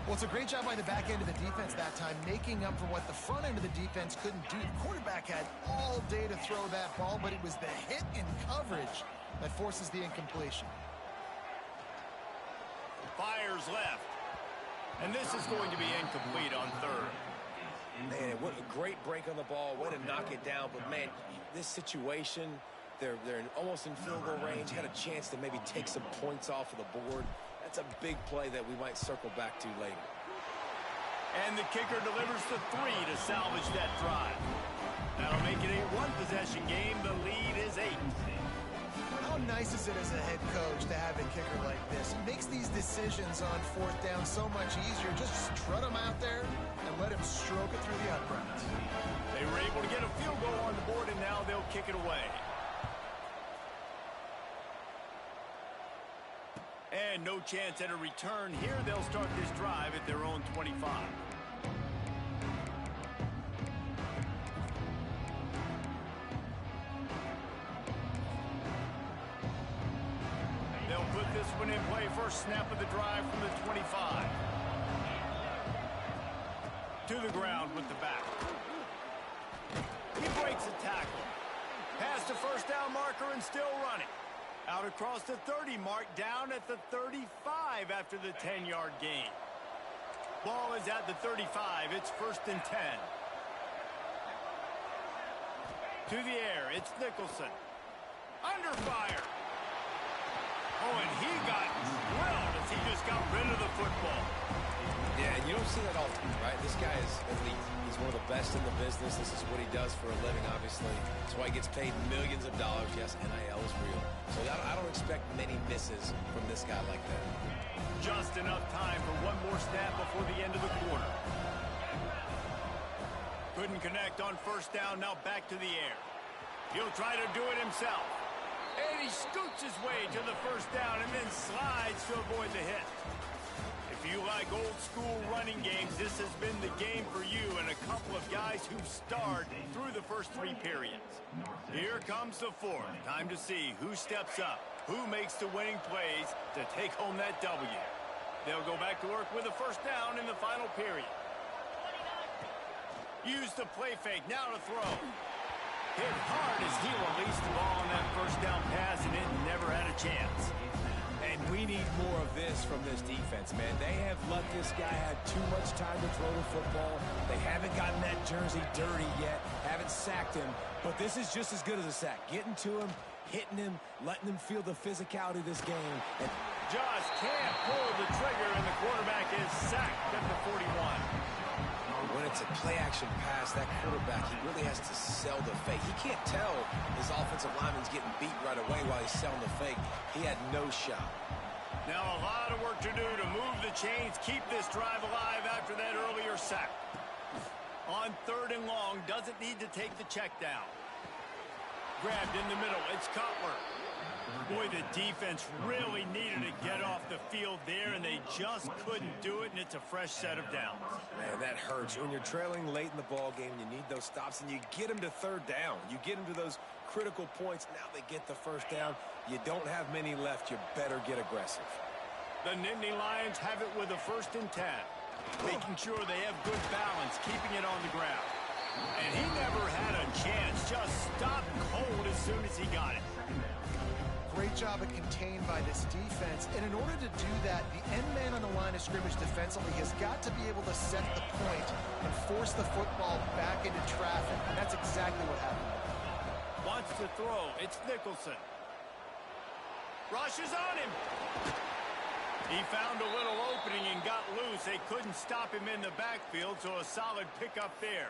Well, it's a great job by the back end of the defense that time, making up for what the front end of the defense couldn't do. The quarterback had all day to throw that ball, but it was the hit in coverage that forces the incompletion. Fires left. And this is going to be incomplete on third. Man, what a great break on the ball. Way to knock it down. But, man, this situation, they're almost in field goal range. Had a chance to maybe take some points off of the board. That's a big play that we might circle back to later. And the kicker delivers the 3 to salvage that drive. That'll make it a one-possession game. The lead is 8. How nice is it as a head coach to have a kicker like this? It makes these decisions on fourth down so much easier. Just strut him out there and let him stroke it through the uprights. They were able to get a field goal on the board, and now they'll kick it away. And no chance at a return here. They'll start this drive at their own 25. They'll put this one in play. First snap of the drive from the 25. To the ground with the back. He breaks a tackle. Past the first down marker and still running. Out across the 30 mark, down at the 35 after the 10-yard gain. Ball is at the 35. It's 1st and 10. To the air, it's Nicholson. Under fire. Oh, and he got drilled as he just got rid of the football. Yeah, and you don't see that all the time, right? This guy is elite. He's one of the best in the business. This is what he does for a living, obviously. That's why he gets paid millions of dollars. Yes, NIL is real. So I don't expect many misses from this guy like that. Just enough time for one more snap before the end of the quarter. Couldn't connect on first down. Now back to the air. He'll try to do it himself. And he scoots his way to the first down and then slides to avoid the hit. If you like old-school running games, this has been the game for you and a couple of guys who've starred through the first 3 periods. Here comes the 4th. Time to see who steps up, who makes the winning plays to take home that W. They'll go back to work with a first down in the final period. Use the play fake, now to throw. Hit hard as he released the ball on that first down pass, and it never had a chance. And we need more of this from this defense, man. They have let this guy have too much time to throw the football. They haven't gotten that jersey dirty yet, haven't sacked him, but this is just as good as a sack. Getting to him, hitting him, letting him feel the physicality of this game. And just can't pull the trigger, and the quarterback is sacked at the 41. when it's a play-action pass, that quarterback, he really has to sell the fake. He can't tell his offensive lineman's getting beat right away while he's selling the fake. He had no shot. Now a lot of work to do to move the chains, keep this drive alive after that earlier sack. On 3rd and long, doesn't need to take the check down. Grabbed in the middle, it's Cutler. Boy, the defense really needed to get off the field there, and they just couldn't do it, and it's a fresh set of downs. Man, that hurts. When you're trailing late in the ball game, you need those stops, and you get them to 3rd down. You get them to those critical points. Now they get the first down. You don't have many left. You better get aggressive. The Nittany Lions have it with a 1st and 10. Making sure they have good balance, keeping it on the ground. And he never had a chance. Just stopped cold as soon as he got it. Great job of contained by this defense. And in order to do that, the end man on the line of scrimmage defensively has got to be able to set the point and force the football back into traffic. And that's exactly what happened. Wants to throw. It's Nicholson. Rushes on him. He found a little opening and got loose. They couldn't stop him in the backfield, so a solid pickup there.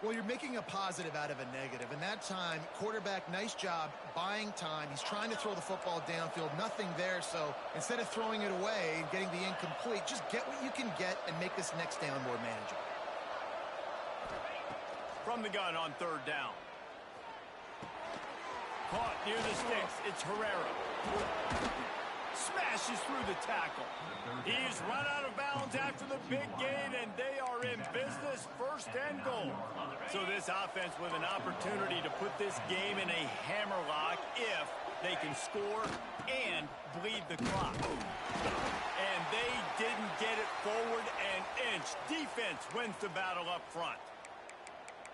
Well, you're making a positive out of a negative. And that time, quarterback, nice job buying time. He's trying to throw the football downfield. Nothing there. So instead of throwing it away and getting the incomplete, just get what you can get and make this next down more manageable. From the gun on 3rd down. Caught near the sticks. It's Herrera. Smashes through the tackle. He's run out of bounds after the big gain, and they are in business, 1st and goal. So this offense with an opportunity to put this game in a hammerlock if they can score and bleed the clock. And they didn't get it forward an inch. Defense wins the battle up front.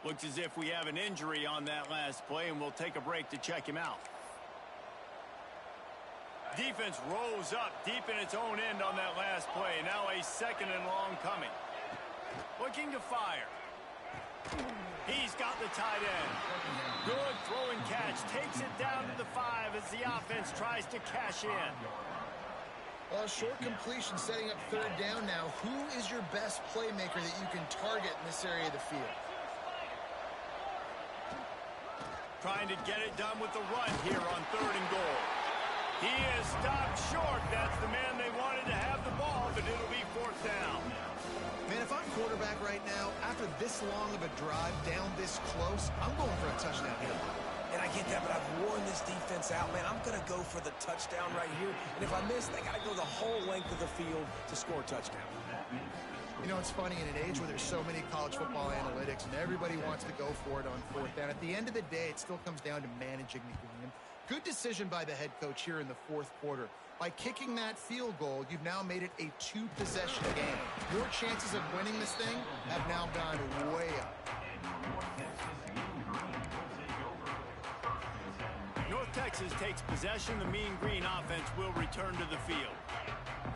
Looks as if we have an injury on that last play, and we'll take a break to check him out. Defense rose up deep in its own end on that last play. Now a 2nd and long coming. Looking to fire. He's got the tight end. Good throw and catch. Takes it down to the 5 as the offense tries to cash in. Well, short completion setting up 3rd down now. Who is your best playmaker that you can target in this area of the field? Trying to get it done with the run here on 3rd and goal. He is stopped short. That's the man they wanted to have the ball, but it'll be 4th down. Man, if I'm quarterback right now, after this long of a drive down this close, I'm going for a touchdown here. And I get that, but I've worn this defense out, man. I'm going to go for the touchdown right here. And if I miss, they got to go the whole length of the field to score a touchdown. You know, it's funny, in an age where there's so many college football analytics and everybody wants to go for it on 4th down, at the end of the day, it still comes down to managing the game. Good decision by the head coach here in the 4th quarter. By kicking that field goal, you've now made it a 2-possession game. Your chances of winning this thing have now gone way up. North Texas takes possession. The Mean Green offense will return to the field.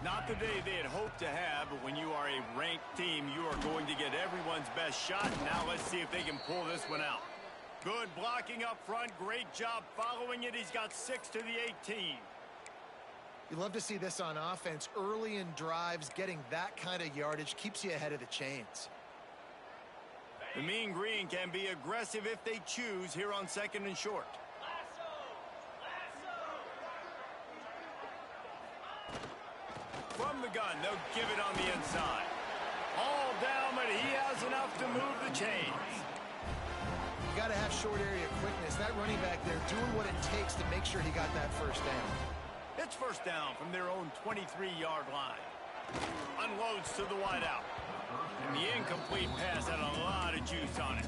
Not the day they had hoped to have, but when you are a ranked team, you are going to get everyone's best shot. Now let's see if they can pull this one out. Good blocking up front. Great job following it. He's got 6 to the 18. You love to see this on offense. Early in drives, getting that kind of yardage keeps you ahead of the chains. The Mean Green can be aggressive if they choose here on 2nd and short. From the gun, they'll give it on the inside. All down, but he has enough to move the chains. You got to have short area quickness. That running back there doing what it takes to make sure he got that 1st down. It's 1st down from their own 23-yard line. Unloads to the wideout. And the incomplete pass had a lot of juice on it.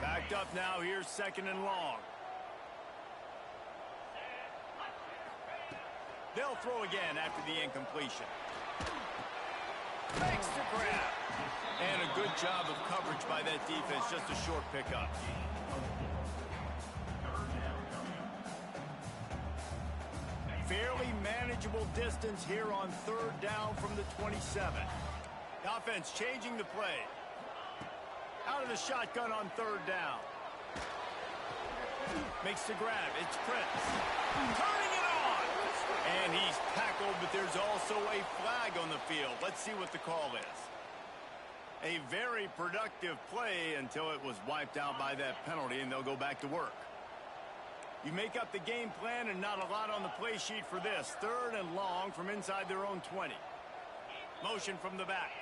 Backed up now. Here's 2nd and long. They'll throw again after the incompletion. Makes the grab. And a good job of coverage by that defense. Just a short pickup. Fairly manageable distance here on 3rd down from the 27. The offense changing the play. Out of the shotgun on 3rd down. Makes the grab. It's Prince. Turning it on. And he's tackled, but there's also a flag on the field. Let's see what the call is. A very productive play until it was wiped out by that penalty, and they'll go back to work. You make up the game plan and not a lot on the play sheet for this. 3rd and long from inside their own 20. Motion from the back.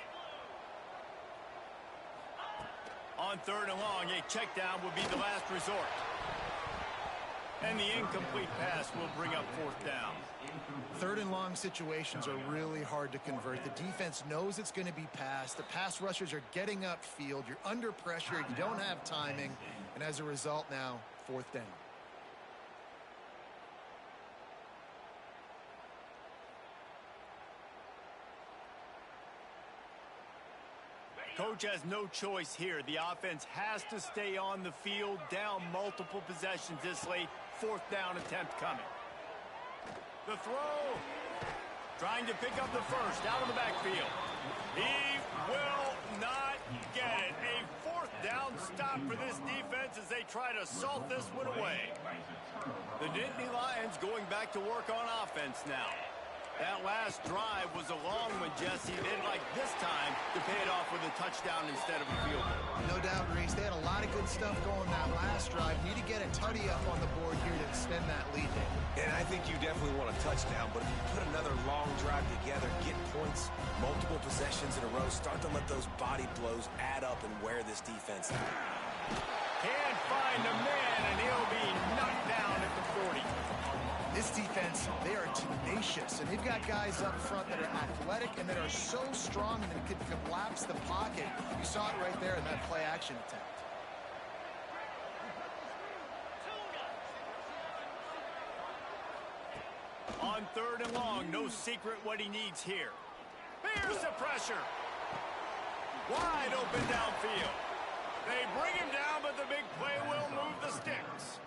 On 3rd and long, a check down would be the last resort. And the incomplete pass will bring up 4th down. 3rd and long situations are really hard to convert. The defense knows it's going to be passed. The pass rushers are getting upfield. You're under pressure. You don't have timing. And as a result now, 4th down. Coach has no choice here. The offense has to stay on the field, down multiple possessions this late. 4th down attempt coming. The throw. Trying to pick up the 1st out of the backfield. He will not get it. A 4th down stop for this defense as they try to salt this one away. The Nittany Lions going back to work on offense now. That last drive was a long one, Jesse. They'd like this time to pay it off with a touchdown instead of a field goal. No doubt, Reese. They had a lot of good stuff going that last drive. Need to get a tutty up on the board here to extend that lead there. And I think you definitely want a touchdown, but if you put another long drive together, get points, multiple possessions in a row, start to let those body blows add up and wear this defense out. Can't find a man, and he'll be knocked down at the 40. This defense, they are tenacious, and they've got guys up front that are athletic and that are so strong and that can collapse the pocket. You saw it right there in that play-action attempt. On 3rd and long, no secret what he needs here. Here's the pressure. Wide open downfield. They bring him down, but the big play will move the sticks.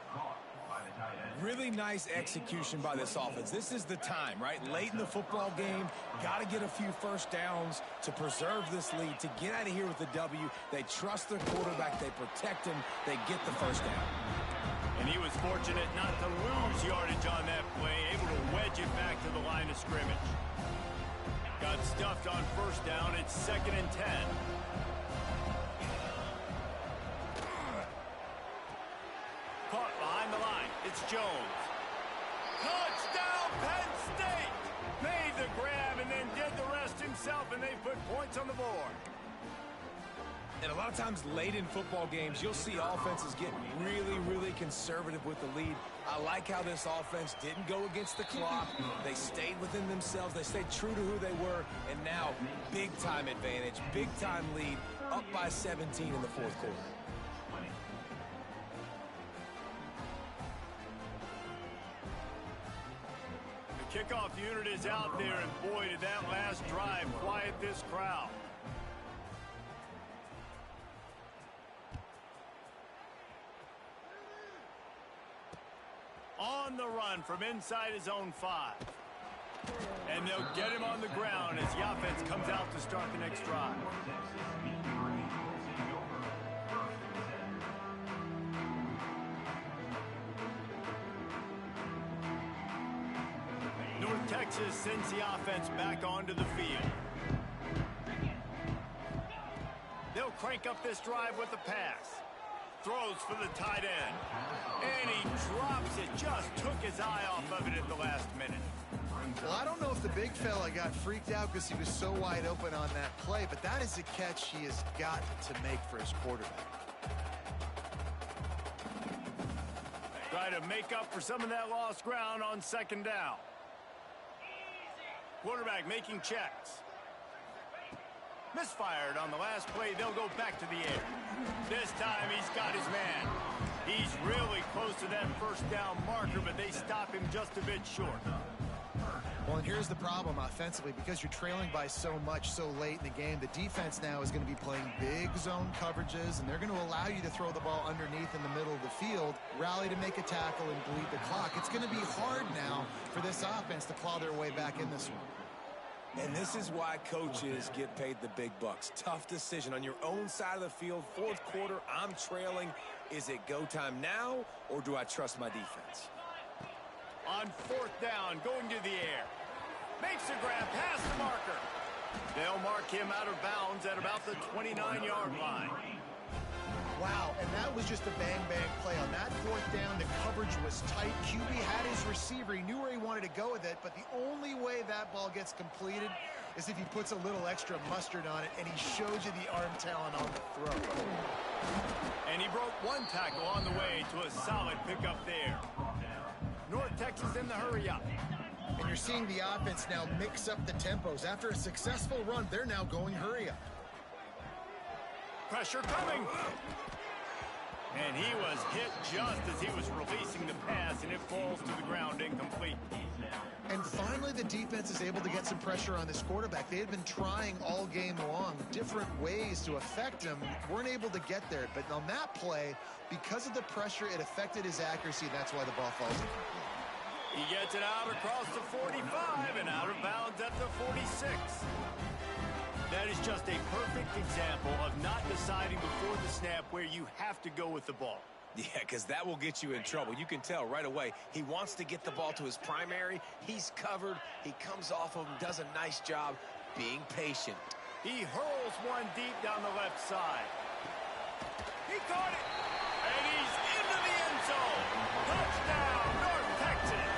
Really nice execution by this offense. This is the time, right? Late in the football game, got to get a few first downs to preserve this lead, to get out of here with the W. They trust their quarterback. They protect him. They get the first down. And he was fortunate not to lose yardage on that play, able to wedge it back to the line of scrimmage. Got stuffed on first down. It's 2nd and 10. Caught behind the line. It's Jones. Touchdown, Penn State! Made the grab and then did the rest himself, and they put points on the board. And a lot of times late in football games, you'll see offenses get really, really conservative with the lead. I like how this offense didn't go against the clock. They stayed within themselves. They stayed true to who they were. And now, big-time advantage, big-time lead, up by 17 in the fourth quarter. The kickoff unit is out there, and boy, did that last drive quiet this crowd. On the run from inside his own 5. And they'll get him on the ground as the offense comes out to start the next drive. North Texas sends the offense back onto the field. They'll crank up this drive with a pass. Throws for the tight end. And he drops it. Just took his eye off of it at the last minute. Well, I don't know if the big fella got freaked out because he was so wide open on that play, but that is a catch he has got to make for his quarterback. Try to make up for some of that lost ground on 2nd down. Quarterback making checks. Misfired on the last play. They'll go back to the air. This time he's got his man. He's really close to that first down marker, but they stop him just a bit short. Well, and here's the problem offensively. Because you're trailing by so much so late in the game, the defense now is going to be playing big zone coverages, and they're going to allow you to throw the ball underneath in the middle of the field, rally to make a tackle, and bleed the clock. It's going to be hard now for this offense to claw their way back in this one. And this is why coaches get paid the big bucks. Tough decision on your own side of the field. Fourth quarter, I'm trailing. Is it go time now, or do I trust my defense? On 4th down, going to the air. Makes a grab past the marker. They'll mark him out of bounds at about the 29-yard line. Wow, and that was just a bang-bang play. On that 4th down, the coverage was tight. QB had his receiver. He knew where he wanted to go with it, but the only way that ball gets completed is if he puts a little extra mustard on it, and he shows you the arm talent on the throw. And he broke one tackle on the way to a solid pickup there. North Texas in the hurry-up. And you're seeing the offense now mix up the tempos. After a successful run, they're now going hurry-up. Pressure coming. And he was hit just as he was releasing the pass, and it falls to the ground incomplete. And finally, the defense is able to get some pressure on this quarterback. They had been trying all game long different ways to affect him. Weren't able to get there. But on that play, because of the pressure, it affected his accuracy. That's why the ball falls incomplete. He gets it out across the 45 and out of bounds at the 46. That is just a perfect example of not deciding before the snap where you have to go with the ball. Yeah, because that will get you in trouble. You can tell right away he wants to get the ball to his primary. He's covered. He comes off of him, does a nice job being patient. He hurls one deep down the left side. He caught it, and he's into the end zone. Touchdown, North Texas.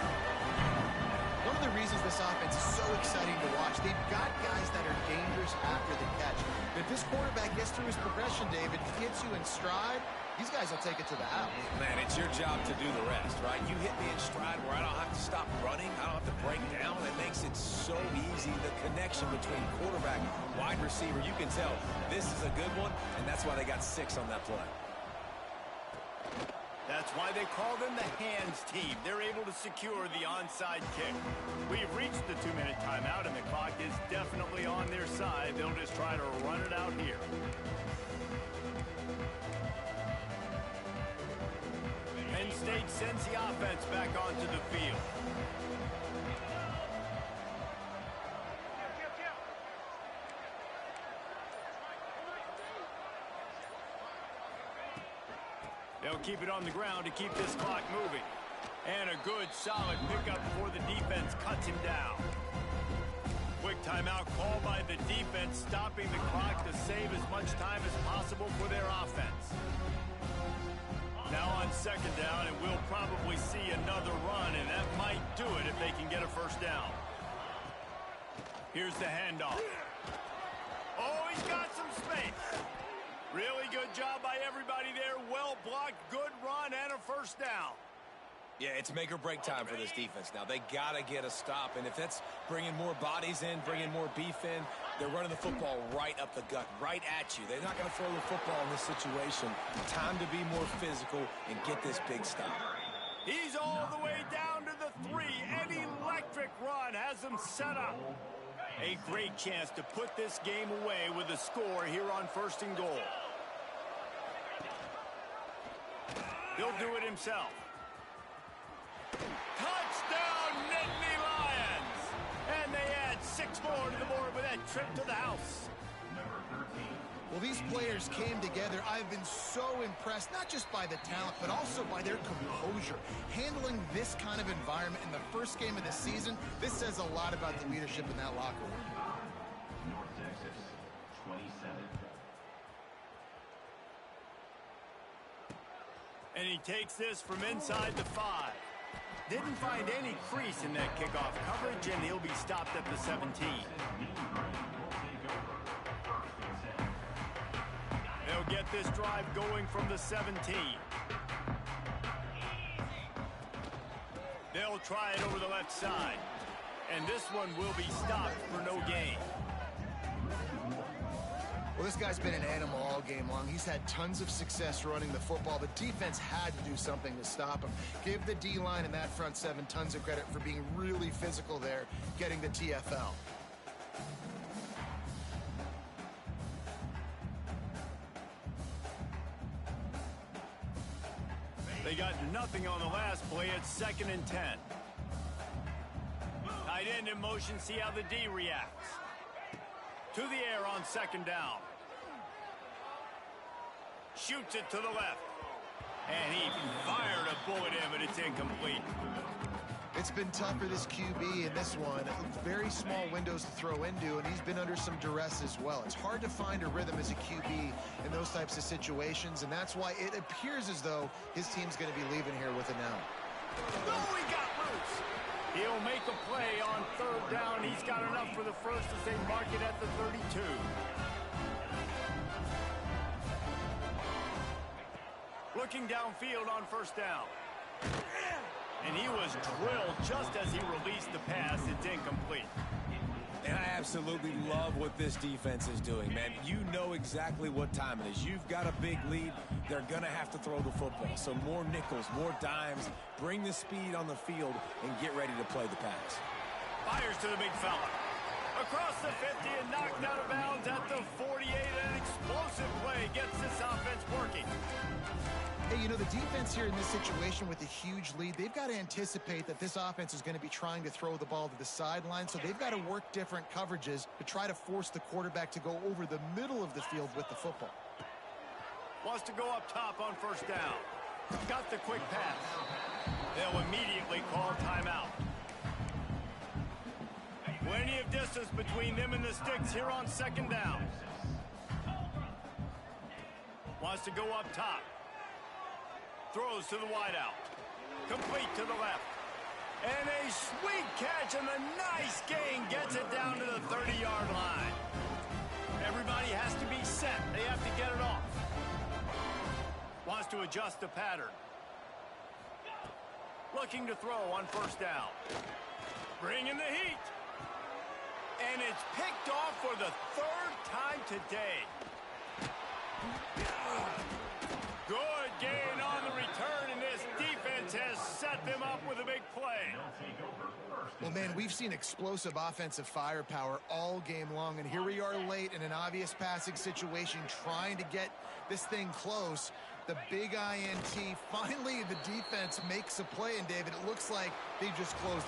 One of the reasons this offense is so exciting to watch, they've got guys that are dangerous after the catch. But if this quarterback gets through his progression, David, gets you in stride, these guys will take it to the house. Man, it's your job to do the rest, right? You hit me in stride where I don't have to stop running. I don't have to break down. It makes it so easy. The connection between quarterback, wide receiver, you can tell this is a good one, and that's why they got 6 on that play. That's why they call them the hands team. They're able to secure the onside kick. We've reached the 2-minute timeout, and the clock is definitely on their side. They'll just try to run it out here. stage sends the offense back onto the field. They'll keep it on the ground to keep this clock moving. And a good, solid pickup before the defense cuts him down. Quick timeout called by the defense, stopping the clock to save as much time as possible for their offense. Now on second down, and we'll probably see another run, and that might do it if they can get a first down. Here's the handoff. Oh, he's got some space. Really good job by everybody there. Well blocked, good run, and a first down. Yeah, it's make or break time for this defense now. They got to get a stop, and if that's bringing more bodies in, bringing more beef in, they're running the football right up the gut, right at you. They're not going to throw the football in this situation. Time to be more physical and get this big stop. He's all the way down to the 3. An electric run has them set up. A great chance to put this game away with a score here on 1st and goal. He'll do it himself. Touchdown, Nittany Lions! And they add 6 more to the board with that trip to the house. Well, these players came together. I've been so impressed, not just by the talent, but also by their composure. Handling this kind of environment in the first game of the season, this says a lot about the leadership in that locker room. North Texas, 27. And he takes this from inside the 5. Didn't find any crease in that kickoff coverage, and he'll be stopped at the 17. They'll get this drive going from the 17. They'll try it over the left side. And this one will be stopped for no gain. Well, this guy's been an animal all game long. He's had tons of success running the football. The defense had to do something to stop him. Give the D-line and that front 7 tons of credit for being really physical there, getting the TFL. They got nothing on the last play. It's 2nd and 10. Tight end in motion. See how the D reacts. To the air on 2nd down. Shoots it to the left. And he fired a bullet in, but it's incomplete. It's been tough for this QB in this one. Very small windows to throw into, and he's been under some duress as well. It's hard to find a rhythm as a QB in those types of situations, and that's why it appears as though his team's going to be leaving here with a now. Oh, he got loose. He'll make a play on 3rd down. He's got enough for the first as they mark it at the 32. Looking downfield on 1st down. And he was drilled just as he released the pass. It's incomplete. And I absolutely love what this defense is doing, man. You know exactly what time it is. You've got a big lead. They're going to have to throw the football. So more nickels, more dimes. Bring the speed on the field and get ready to play the pass. Fires to the big fella. Across the 50 and knocked out of bounds at the 48. An explosive play gets this offense working. Hey, you know, the defense here in this situation with a huge lead, they've got to anticipate that this offense is going to be trying to throw the ball to the sideline, so they've got to work different coverages to try to force the quarterback to go over the middle of the field with the football. Wants to go up top on 1st down. Got the quick pass. They'll immediately call timeout. Plenty of distance between them and the sticks here on 2nd down. Wants to go up top. Throws to the wideout. Complete to the left. And a sweet catch and a nice gain gets it down to the 30-yard line. Everybody has to be set. They have to get it off. Wants to adjust the pattern. Looking to throw on 1st down. Bringing the heat. And it's picked off for the 3rd time today. Good gain on the return, and this defense has set them up with a big play. They'll take over 1st Well, man, we've seen explosive offensive firepower all game long, and here we are late in an obvious passing situation trying to get this thing close. The big INT, finally the defense makes a play, and David, it looks like they just closed the